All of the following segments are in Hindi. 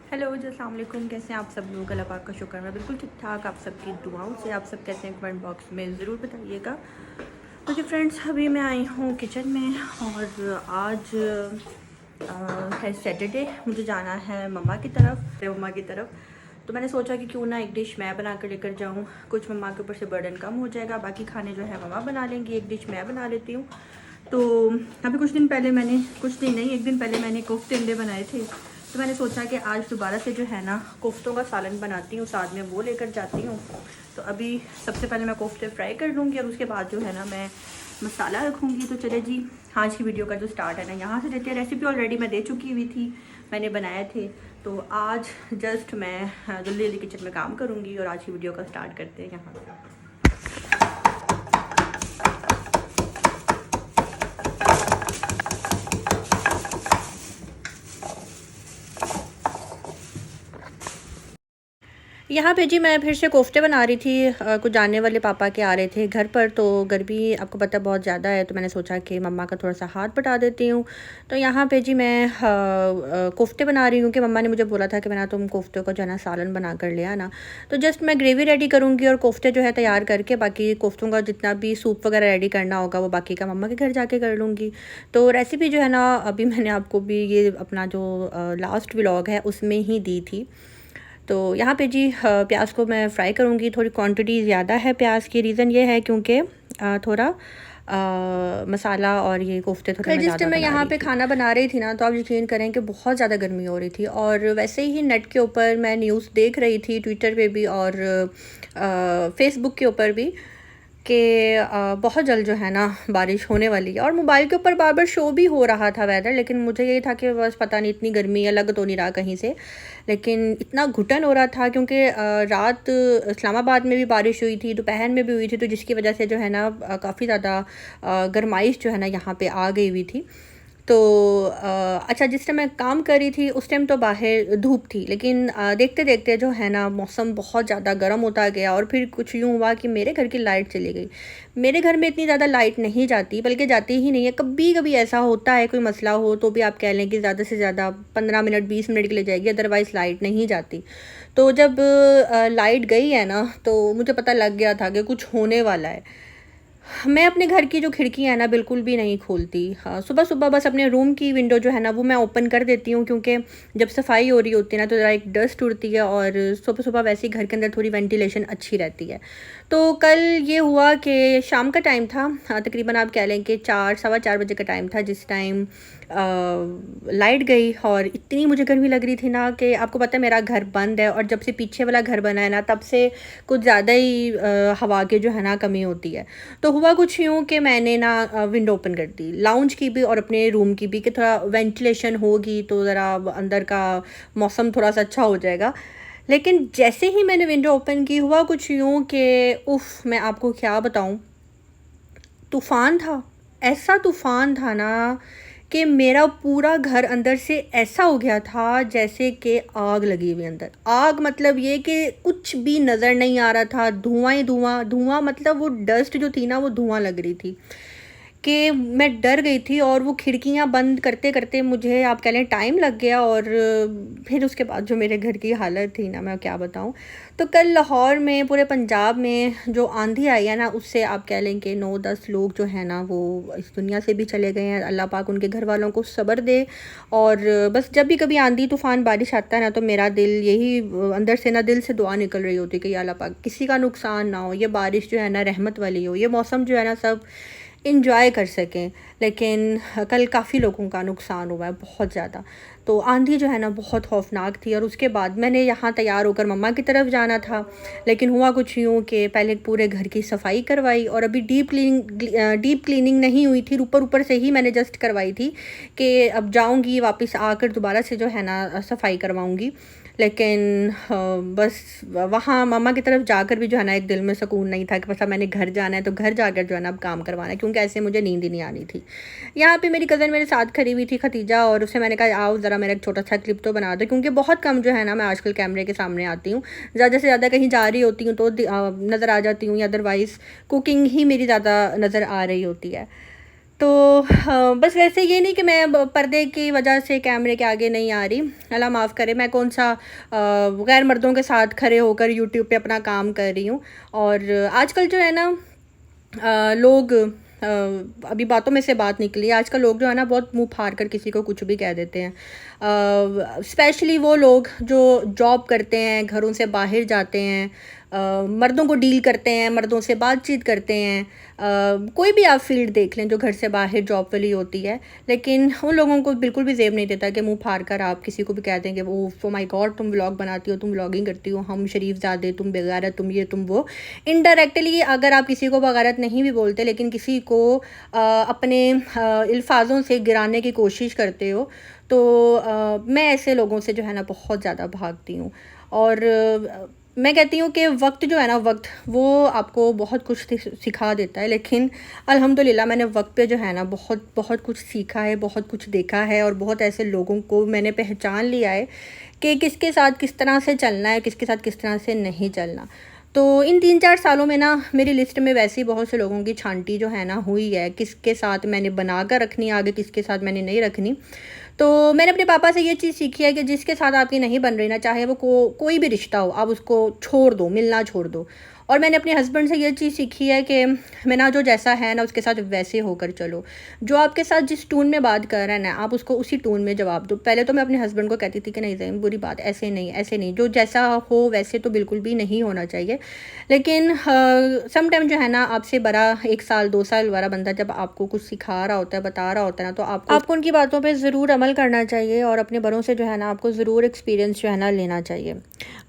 हेलो जी, अस्सलाम वालेकुम। कैसे हैं आप सब लोग? अल्लाह पाक का शुक्र, मैं बिल्कुल ठीक ठाक। आप सबकी दुआओं से। आप सब कैसे हैं कमेंट बॉक्स में ज़रूर बताइएगा। तो जी फ्रेंड्स, अभी मैं आई हूँ किचन में और आज है सैटरडे। मुझे जाना है मम्मा की तरफ। तो मैंने सोचा कि क्यों ना एक डिश मैं बना कर लेकर जाऊँ। कुछ मम्मा के ऊपर से बर्डन कम हो जाएगा, बाकी खाने जो है मम्मा बना लेंगी, एक डिश मैं बना लेती हूँ। तो अभी एक दिन पहले मैंने कोफ्ते अंडे बनाए थे। तो मैंने सोचा कि आज दोबारा से जो है ना कोफ्तों का सालन बनाती हूँ, साथ में वो लेकर जाती हूँ। तो अभी सबसे पहले मैं कोफ्ते फ्राई कर लूँगी और उसके बाद जो है ना मैं मसाला रखूँगी। तो चले जी, आज की वीडियो का जो स्टार्ट है ना यहाँ से देते हैं। रेसिपी ऑलरेडी मैं दे चुकी हुई थी, मैंने बनाए थे। तो आज जस्ट मैं जल्दी जल्दी किचन में काम करूँगी और आज की वीडियो का स्टार्ट करते हैं यहाँ से। यहाँ पे जी मैं फिर से कोफ्ते बना रही थी। कुछ जानने वाले पापा के आ रहे थे घर पर, तो गर्मी आपको पता बहुत ज़्यादा है, तो मैंने सोचा कि मम्मा का थोड़ा सा हाथ बटा देती हूँ। तो यहाँ पे जी मैं कोफ्ते बना रही हूँ कि मम्मा ने मुझे बोला था कि मैं ना तुम कोफ्ते को जो है ना सालन बना कर ले आना। तो जस्ट मैं ग्रेवी रेडी करूँगी और कोफ्ते जो है तैयार करके बाकी कोफ्तों का जितना भी सूप वगैरह रेडी करना होगा वो बाकी का मम्मा के घर जाके कर लूँगी। तो रेसिपी जो है ना अभी मैंने आपको भी ये अपना जो लास्ट व्लॉग है उसमें ही दी थी। तो यहाँ पे जी प्याज को मैं फ्राई करूँगी। थोड़ी क्वांटिटी ज़्यादा है प्याज की, रीज़न ये है क्योंकि थोड़ा मसाला और ये कोफ्ते थोड़े मैं जिस टाइम मैं यहाँ पे खाना बना रही थी ना, तो आप यकीन करें कि बहुत ज़्यादा गर्मी हो रही थी। और वैसे ही नेट के ऊपर मैं न्यूज़ देख रही थी, ट्विटर पे भी और फेसबुक के ऊपर भी, कि बहुत जल्द जो है ना बारिश होने वाली है। और मोबाइल के ऊपर बार बार शो भी हो रहा था वेदर, लेकिन मुझे ये था कि बस पता नहीं इतनी गर्मी है, लग तो नहीं रहा कहीं से, लेकिन इतना घुटन हो रहा था क्योंकि रात इस्लामाबाद में भी बारिश हुई थी, दोपहर में भी हुई थी, तो जिसकी वजह से जो है ना काफ़ी ज़्यादा गर्माइश जो है ना यहाँ पे आ गई हुई थी। तो अच्छा, जिस टाइम मैं काम कर रही थी उस टाइम तो बाहर धूप थी, लेकिन देखते देखते जो है ना मौसम बहुत ज़्यादा गर्म होता गया और फिर कुछ यूँ हुआ कि मेरे घर की लाइट चली गई। मेरे घर में इतनी ज़्यादा लाइट नहीं जाती, बल्कि जाती ही नहीं है। कभी कभी ऐसा होता है, कोई मसला हो तो भी आप कह लें कि ज़्यादा से ज़्यादा 15 मिनट 20 मिनट के लिए जाएगी, अदरवाइज़ लाइट नहीं जाती। तो जब लाइट गई है ना तो मुझे पता लग गया था कि कुछ होने वाला है। मैं अपने घर की जो खिड़की है ना बिल्कुल भी नहीं खोलती। हाँ, सुबह सुबह बस अपने रूम की विंडो जो है ना वो मैं ओपन कर देती हूँ, क्योंकि जब सफाई हो रही होती है ना तो ज़रा एक डस्ट उड़ती है और सुबह सुबह वैसे ही घर के अंदर थोड़ी वेंटिलेशन अच्छी रहती है। तो कल ये हुआ कि शाम का टाइम था, हाँ, तकरीबन आप कह लें कि 4 सवा 4 बजे का टाइम था, जिस टाइम लाइट गई। और इतनी मुझे गर्मी लग रही थी ना कि आपको पता है मेरा घर बंद है, और जब से पीछे वाला घर बना है ना तब से कुछ ज़्यादा ही हवा की जो है ना कमी होती है। तो हुआ कुछ यूँ कि मैंने ना विंडो ओपन कर दी, लाउंज की भी और अपने रूम की भी, कि थोड़ा वेंटिलेशन होगी तो ज़रा अंदर का मौसम थोड़ा सा अच्छा हो जाएगा। लेकिन जैसे ही मैंने विंडो ओपन की हुआ कुछ यूँ कि उफ़, मैं आपको क्या बताऊँ, तूफ़ान था। ऐसा तूफ़ान था ना कि मेरा पूरा घर अंदर से ऐसा हो गया था जैसे कि आग लगी हुई अंदर। आग मतलब ये कि कुछ भी नज़र नहीं आ रहा था, धुआं ही धुआं, धुआं मतलब वो डस्ट जो थी ना वो धुआं लग रही थी कि मैं डर गई थी। और वो खिड़कियाँ बंद करते करते मुझे आप कह लें टाइम लग गया। और फिर उसके बाद जो मेरे घर की हालत थी ना, मैं क्या बताऊँ। तो कल लाहौर में, पूरे पंजाब में जो आंधी आई है ना, उससे आप कह लें कि 9-10 लोग जो हैं ना वो इस दुनिया से भी चले गए हैं। अल्लाह पाक उनके घर वालों को सब्र दे। और बस जब भी कभी आंधी तूफ़ान बारिश आता है ना तो मेरा दिल यही अंदर से ना दिल से दुआ निकल रही होती है कि या अल्लाह पाक किसी का नुकसान ना हो, ये बारिश जो है ना रहमत वाली हो, ये मौसम जो है ना सब इंजॉय कर सकें। लेकिन कल काफ़ी लोगों का नुकसान हुआ है, बहुत ज़्यादा। तो आंधी जो है ना बहुत खौफनाक थी। और उसके बाद मैंने यहाँ तैयार होकर मम्मा की तरफ जाना था, लेकिन हुआ कुछ यूँ कि पहले पूरे घर की सफाई करवाई, और अभी डीप क्लीनिंग नहीं हुई थी, ऊपर ऊपर से ही मैंने जस्ट करवाई थी कि अब जाऊँगी वापस आकर दोबारा से जो है ना सफाई करवाऊँगी। लेकिन बस वहाँ मम्मा की तरफ जाकर भी जो है ना एक दिल में सुकून नहीं था कि बस अब मैंने घर जाना है, तो घर जाकर जो है ना अब काम करवाना है, क्योंकि ऐसे मुझे नींद ही नहीं आनी थी। यहाँ पे मेरी कज़न मेरे साथ खड़ी हुई थी, खतीजा, और उससे मैंने कहा आओ ज़रा मेरा एक छोटा सा क्लिप तो बना दो, क्योंकि बहुत कम जो है ना मैं आजकल कैमरे के सामने आती हूँ। ज़्यादा से ज़्यादा कहीं जा रही होती हूँ तो नज़र आ जाती हूँ, या अदरवाइज़ कुकिंग ही मेरी ज़्यादा नज़र आ रही होती है। तो बस वैसे ये नहीं कि मैं पर्दे की वजह से कैमरे के आगे नहीं आ रही, अल्लाह माफ़ करे, मैं कौन सा गैर मर्दों के साथ खड़े होकर यूट्यूब पे अपना काम कर रही हूँ। और आजकल जो है ना लोग अभी बातों में से बात निकली, आजकल लोग जो है ना बहुत मुंह फाड़ कर किसी को कुछ भी कह देते हैं। स्पेशली वो लोग जो जॉब करते हैं, घरों से बाहर जाते हैं, मर्दों को डील करते हैं, मर्दों से बातचीत करते हैं। कोई भी आप फील्ड देख लें जो घर से बाहर जॉब वाली होती है, लेकिन उन लोगों को बिल्कुल भी ज़ेब नहीं देता कि मुंह फाड़ कर आप किसी को भी कह देंगे वो माय गॉड तुम व्लॉग बनाती हो, तुम व्लॉगिंग करती हो, हम शरीफ ज़ादे, तुम बेगैरत, तुम ये तुम वो। इनडायरेक्टली अगर आप किसी को बगारत नहीं भी बोलते, लेकिन किसी को अपने अल्फाजों से गिराने की कोशिश करते हो, तो मैं ऐसे लोगों से जो है ना बहुत ज़्यादा भागती हूँ। और मैं कहती हूँ कि वक्त जो है ना, वक्त वो आपको बहुत कुछ सिखा देता है, लेकिन अल्हम्दुलिल्लाह मैंने वक्त पे जो है ना बहुत बहुत कुछ सीखा है, बहुत कुछ देखा है, और बहुत ऐसे लोगों को मैंने पहचान लिया है कि किसके साथ किस तरह से चलना है, किसके साथ किस तरह से नहीं चलना। तो इन 3-4 सालों में ना मेरी लिस्ट में वैसे ही बहुत से लोगों की छांटी जो है ना हुई है, किसके साथ मैंने बना कर रखनी आगे, किसके साथ मैंने नहीं रखनी। तो मैंने अपने पापा से ये चीज़ सीखी है कि जिसके साथ आपकी नहीं बन रही ना, चाहे वो कोई भी रिश्ता हो, आप उसको छोड़ दो, मिलना छोड़ दो। और मैंने अपने हस्बैंड से ये चीज़ सीखी है कि मैं ना जो जैसा है ना उसके साथ वैसे होकर चलो। जो आपके साथ जिस टून में बात कर रहा है ना, आप उसको उसी टून में जवाब दो। पहले तो मैं अपने हस्बैंड को कहती थी कि नहीं ज़ैन बुरी बात, ऐसे नहीं, ऐसे नहीं, जो जैसा हो वैसे तो बिल्कुल भी नहीं होना चाहिए। लेकिन सम टाइम जो है ना, आपसे बड़ा 1 साल 2 साल वाला बंदा जब आपको कुछ सिखा रहा होता है, बता रहा होता है ना, तो आपको उनकी बातों पे ज़रूर अमल करना चाहिए, और अपने बड़ों से जो है ना आपको ज़रूर एक्सपीरियंस जो है ना लेना चाहिए।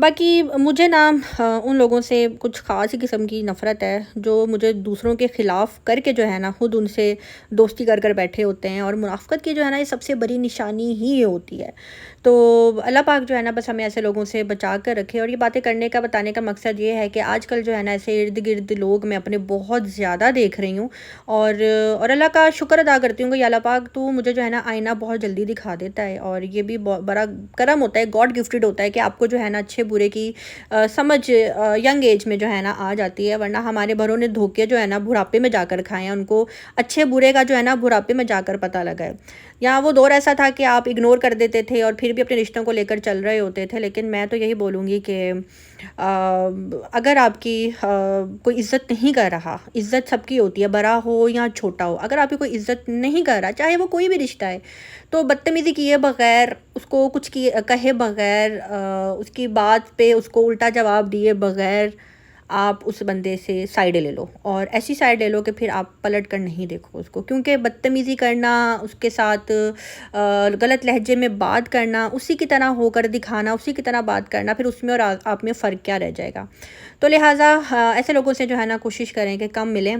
बाकी मुझे ना उन लोगों से कुछ ख़ास ही किस्म की नफ़रत है जो मुझे दूसरों के ख़िलाफ़ करके जो है ना खुद उनसे दोस्ती कर बैठे होते हैं, और मुनाफ़क़त की जो है ना ये सबसे बड़ी निशानी ही ये होती है। तो अल्लाह पाक जो है ना बस हमें ऐसे लोगों से बचा कर रखे। और ये बातें करने का, बताने का मकसद ये है कि आजकल जो है ना ऐसे इर्द गिर्द लोग मैं अपने बहुत ज़्यादा देख रही हूँ, और अल्लाह का शुक्र अदा करती हूँ कि अल्लाह पाक तो मुझे जो है ना आईना बहुत जल्दी दिखा देता है, और ये भी बहुत बड़ा करम होता है, गॉड गिफ्टेड होता है कि आपको जो है ना अच्छे बुरे की समझ यंग एज में जो है ना आ जाती है। वरना हमारे बड़ों ने धोखे जो है ना बुढ़ापे में जाकर खाए हैं, उनको अच्छे बुरे का जो है ना बुढ़ापे में जाकर पता लगा है। यहाँ वो दौर ऐसा था कि आप इग्नोर कर देते थे और फिर भी अपने रिश्तों को लेकर चल रहे होते थे। लेकिन मैं तो यही बोलूँगी कि अगर आपकी कोई इज़्ज़त नहीं कर रहा, इज़्ज़त सबकी होती है, बड़ा हो या छोटा हो, अगर आपकी कोई इज़्ज़त नहीं कर रहा, चाहे वो कोई भी रिश्ता है, तो बदतमीज़ी किए बगैर, उसको कुछ किए कहे बगैर, उसकी बात पे उसको उल्टा जवाब दिए बगैर आप उस बंदे से साइड ले लो, और ऐसी साइड ले लो कि फिर आप पलट कर नहीं देखो उसको। क्योंकि बदतमीज़ी करना, उसके साथ गलत लहजे में बात करना, उसी की तरह होकर दिखाना, उसी की तरह बात करना, फिर उसमें और आप में फ़र्क क्या रह जाएगा। तो लिहाजा ऐसे लोगों से जो है ना कोशिश करें कि कम मिलें,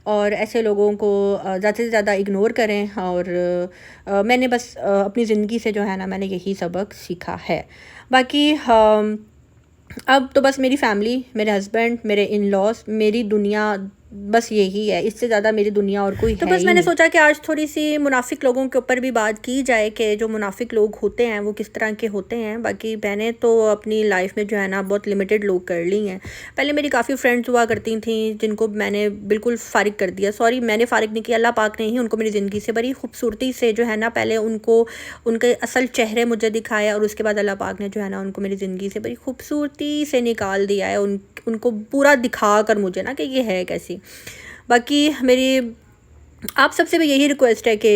और ऐसे लोगों को ज़्यादा से ज़्यादा इग्नोर करें। और मैंने बस अपनी ज़िंदगी से जो है ना मैंने यही सबक सीखा है। बाकी अब तो बस मेरी फ़ैमिली, मेरे हस्बैंड, मेरे इन-लॉज़, मेरी दुनिया बस यही है, इससे ज़्यादा मेरी दुनिया और कोई तो है बस ही मैंने नहीं। सोचा कि आज थोड़ी-सी मुनाफ़िक लोगों के ऊपर भी बात की जाए कि जो मुनाफ़िक लोग होते हैं वो किस तरह के होते हैं। बाकी मैंने तो अपनी लाइफ़ में जो है ना बहुत लिमिटेड लोग कर ली हैं। पहले मेरी काफ़ी फ्रेंड्स हुआ करती थी जिनको मैंने बिल्कुल फ़ारिग कर दिया। सॉरी, मैंने फ़ारिग नहीं किया, अल्लाह पाक ने ही उनको मेरी ज़िंदगी से बड़ी खूबसूरती से जो है ना पहले उनको उनके असल चेहरे मुझे दिखाया, और उसके बाद अल्लाह पाक ने जो है ना उनको मेरी ज़िंदगी से बड़ी खूबसूरती से निकाल दिया है, उनको पूरा दिखा कर मुझे ना कि ये है कैसी। बाकी मेरी आप सबसे भी यही रिक्वेस्ट है कि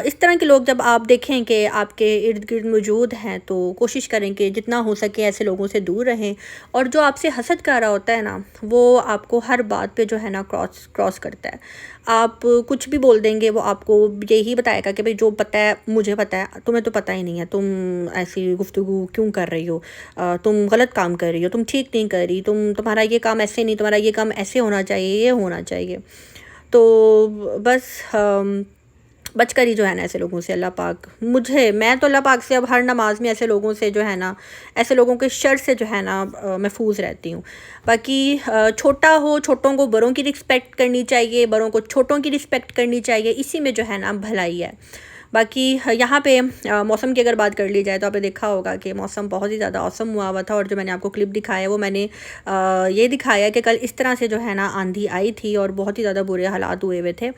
इस तरह के लोग जब आप देखें कि आपके इर्द गिर्द मौजूद हैं, तो कोशिश करें कि जितना हो सके ऐसे लोगों से दूर रहें। और जो आपसे हसद कर रहा होता है ना, वो आपको हर बात पे जो है ना क्रॉस करता है। आप कुछ भी बोल देंगे, वो आपको यही बताएगा कि भाई जो पता है मुझे पता है, तुम्हें तो पता ही नहीं है, तुम ऐसी गुफ्तगू क्यों कर रही हो, तुम गलत काम कर रही हो, तुम ठीक नहीं कर रही, तुम्हारा ये काम ऐसे नहीं, तुम्हारा ये काम ऐसे होना चाहिए, ये होना चाहिए। तो बस बच कर ही जो है ना ऐसे लोगों से अल्लाह पाक मैं तो अल्लाह पाक से अब हर नमाज में ऐसे लोगों से जो है ना, ऐसे लोगों के शर से जो है ना महफूज रहती हूँ। बाकी छोटा हो, छोटों को बड़ों की रिस्पेक्ट करनी चाहिए, बड़ों को छोटों की रिस्पेक्ट करनी चाहिए, इसी में जो है ना भलाई है। बाकी यहाँ पे मौसम की अगर बात कर ली जाए तो आपने देखा होगा कि मौसम बहुत ही ज़्यादा औसम हुआ हुआ था, और जो मैंने आपको क्लिप दिखाया वो मैंने ये दिखाया कि कल इस तरह से जो है ना आंधी आई थी और बहुत ही ज़्यादा बुरे हालात हुए हुए थे।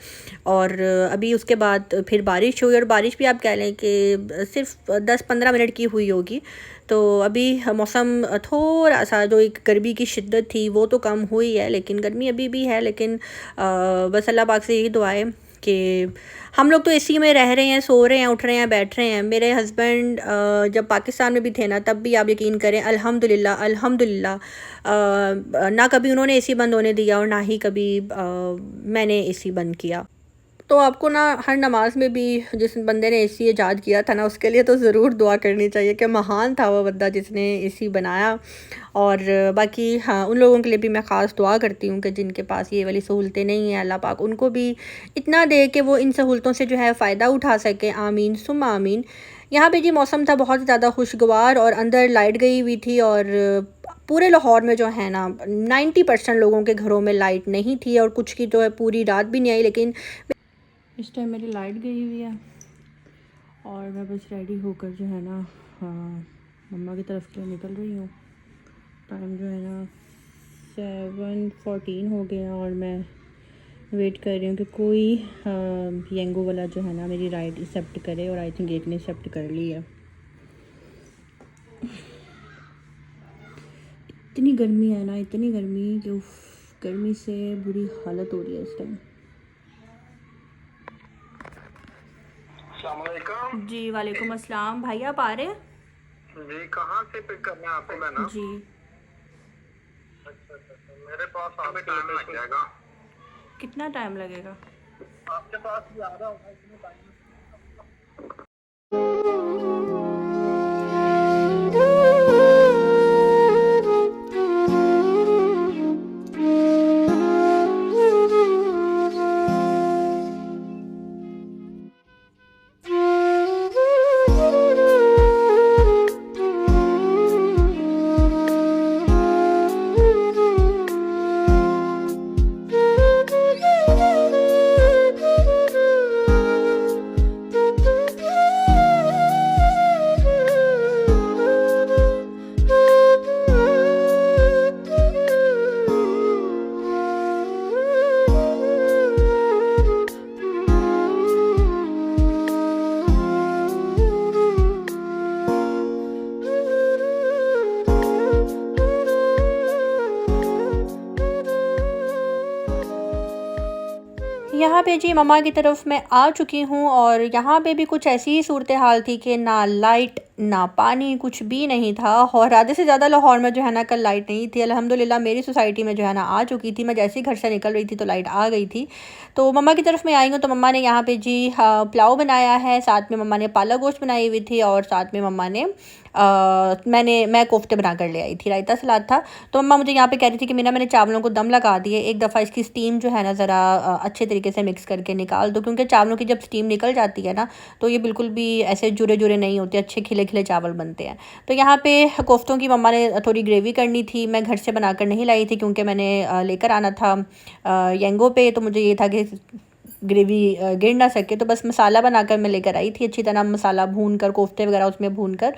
और अभी उसके बाद फिर बारिश हुई, और बारिश भी आप कह लें कि सिर्फ 10-15 मिनट की हुई होगी। तो अभी मौसम थोड़ा सा जो एक गर्मी की शिद्दत थी वो तो कम हुई है, लेकिन गर्मी अभी भी है। लेकिन बस अल्लाह पाक से यही दुआ है कि हम लोग तो एसी में रह रहे हैं, सो रहे हैं, उठ रहे हैं, बैठ रहे हैं। मेरे हस्बैंड जब पाकिस्तान में भी थे ना, तब भी आप यकीन करें अल्हम्दुलिल्लाह अल्हम्दुलिल्लाह ना कभी उन्होंने एसी बंद होने दिया और ना ही कभी मैंने एसी बंद किया। तो आपको ना हर नमाज में भी जिस बंदे ने एसी ईजाद किया था ना, उसके लिए तो ज़रूर दुआ करनी चाहिए कि महान था वो बंदा जिसने एसी बनाया। और बाकी हाँ, उन लोगों के लिए भी मैं ख़ास दुआ करती हूँ कि जिनके पास ये वाली सहूलतें नहीं हैं, अल्लाह पाक उनको भी इतना दे कि वो इन सहूलतों से जो है फ़ायदा उठा सके। आमीन सुम्मा आमीन। यहाँ पे जी मौसम था बहुत ज़्यादा खुशगवार, और अंदर लाइट गई हुई थी, और पूरे लाहौर में जो है ना 90% लोगों के घरों में लाइट नहीं थी, और कुछ की तो है पूरी रात भी नहीं आई। लेकिन इस टाइम मेरी लाइट गई हुई है और मैं बस रेडी होकर जो है ना मम्मा की तरफ के लिए निकल रही हूँ। टाइम जो है ना 7:14 हो गया, और मैं वेट कर रही हूँ कि कोई येंगो वाला जो है ना मेरी राइड एक्सेप्ट करे, और आई थिंक एक ने एक्सेप्ट कर ली है। इतनी गर्मी है ना, इतनी गर्मी कि गर्मी से बुरी हालत हो रही है इस टाइम। जी वालेकुम अस्सलाम। भाई आप आ रहे हैं? जी कहाँ से पिक करना है आपको? मैंने जी अच्छा, मेरे पास आने के लिए लग जाएगा। कितना टाइम लगेगा? आपके पास भी आ रहा होगा इसमें टाइम। यहाँ पे जी मम्मा की तरफ मैं आ चुकी हूँ, और यहाँ पे भी कुछ ऐसी ही सूरत हाल थी कि ना लाइट ना पानी, कुछ भी नहीं था। और आधे से ज़्यादा लाहौर में जो है ना कल लाइट नहीं थी। अल्हम्दुलिल्लाह मेरी सोसाइटी में जो है ना आ चुकी थी। मैं जैसे ही घर से निकल रही थी तो लाइट आ गई थी। तो मम्मा की तरफ मैं आई हूँ, तो मम्मा ने यहाँ पे जी पुलाव बनाया है, साथ में मम्मा ने पालक गोश्त बनाई हुई थी, और साथ में मम्मा ने मैं कोफ्ते बना कर ले आई थी, रायता सलाद था। तो मम्मा मुझे यहाँ पे कह रही थी कि मैंने चावलों को दम लगा दिए, एक दफ़ा इसकी स्टीम जो है ना ज़रा अच्छे तरीके से मिक्स करके निकाल दो, क्योंकि चावलों की जब स्टीम निकल जाती है ना तो ये बिल्कुल भी ऐसे जुरे जुरे नहीं होते, अच्छे खिले खिले चावल बनते हैं। तो यहाँ पे कोफ्तों की मम्मा ने थोड़ी ग्रेवी करनी थी, मैं घर से बनाकर नहीं लाई थी क्योंकि मैंने लेकर आना था येंगो पे। तो मुझे ये था कि ग्रेवी गिर ना सके, तो बस मसाला बनाकर मैं लेकर आई थी, अच्छी तरह मसाला भून कर, कोफ्ते वगैरह उसमें भून कर।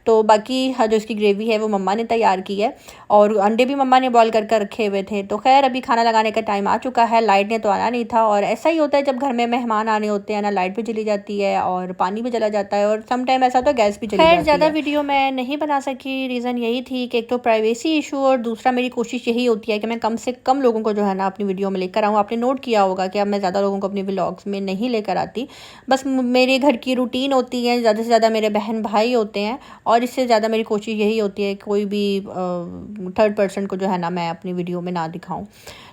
तो बाकी जो इसकी ग्रेवी है वो मम्मा ने तैयार की है, और अंडे भी मम्मा ने बॉयल कर कर रखे हुए थे। तो खैर अभी खाना लगाने का टाइम आ चुका है, लाइट ने तो आना नहीं था। और ऐसा ही होता है जब घर में मेहमान आने होते हैं ना, लाइट भी चली जाती है और पानी भी चला जाता है, और सम टाइम ऐसा होता है गैस भी चली जाती है। ज़्यादा वीडियो मैं नहीं बना सकी, रीज़न यही थी कि एक तो प्राइवेसी इशू, और दूसरा मेरी कोशिश यही होती है कि मैं कम से कम लोगों को जो है ना अपनी वीडियो में लेकर आऊँ। आपने नोट किया होगा कि अब मैं ज़्यादा लोगों को अपनी व्लॉग्स में नहीं लेकर आती, बस मेरे घर की रूटीन होती है, ज़्यादा से ज़्यादा मेरे बहन भाई होते हैं, और इससे ज़्यादा मेरी कोशिश यही होती है कोई भी थर्ड पर्सन को जो है ना मैं अपनी वीडियो में ना दिखाऊं।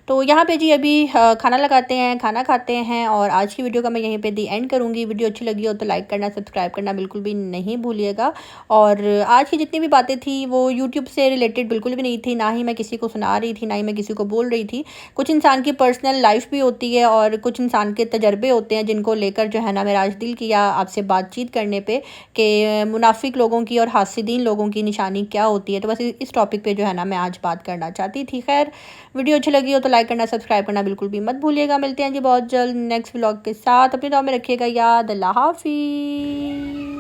तो यहाँ पे जी अभी खाना लगाते हैं, खाना खाते हैं, और आज की वीडियो का मैं यहीं पे दी एंड करूँगी। वीडियो अच्छी लगी हो तो लाइक करना, सब्सक्राइब करना बिल्कुल भी नहीं भूलिएगा। और आज की जितनी भी बातें थी वो यूट्यूब से रिलेटेड बिल्कुल भी नहीं थी, ना ही मैं किसी को सुना रही थी, ना ही मैं किसी को बोल रही थी। कुछ इंसान की पर्सनल लाइफ भी होती है, और कुछ इंसान के तजर्बे होते हैं जिनको लेकर जो है ना मेरा आज दिल किया आपसे बातचीत करने पे कि मुनाफिक लोगों की और हासिदीन लोगों की निशानी क्या होती है। तो बस इस टॉपिक पे जो है ना मैं आज बात करना चाहती थी। खैर वीडियो अच्छी लगी हो तो लाइक करना, सब्सक्राइब करना बिल्कुल भी मत भूलिएगा। मिलते हैं जी बहुत जल्द नेक्स्ट व्लॉग के साथ। अपनी दुआ में रखिएगा याद। अल्लाह हाफिज़।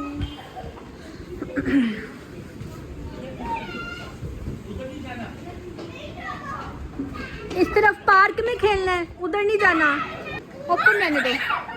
इस तरफ पार्क में खेलना है, उधर नहीं जाना। ओपन रहने दो।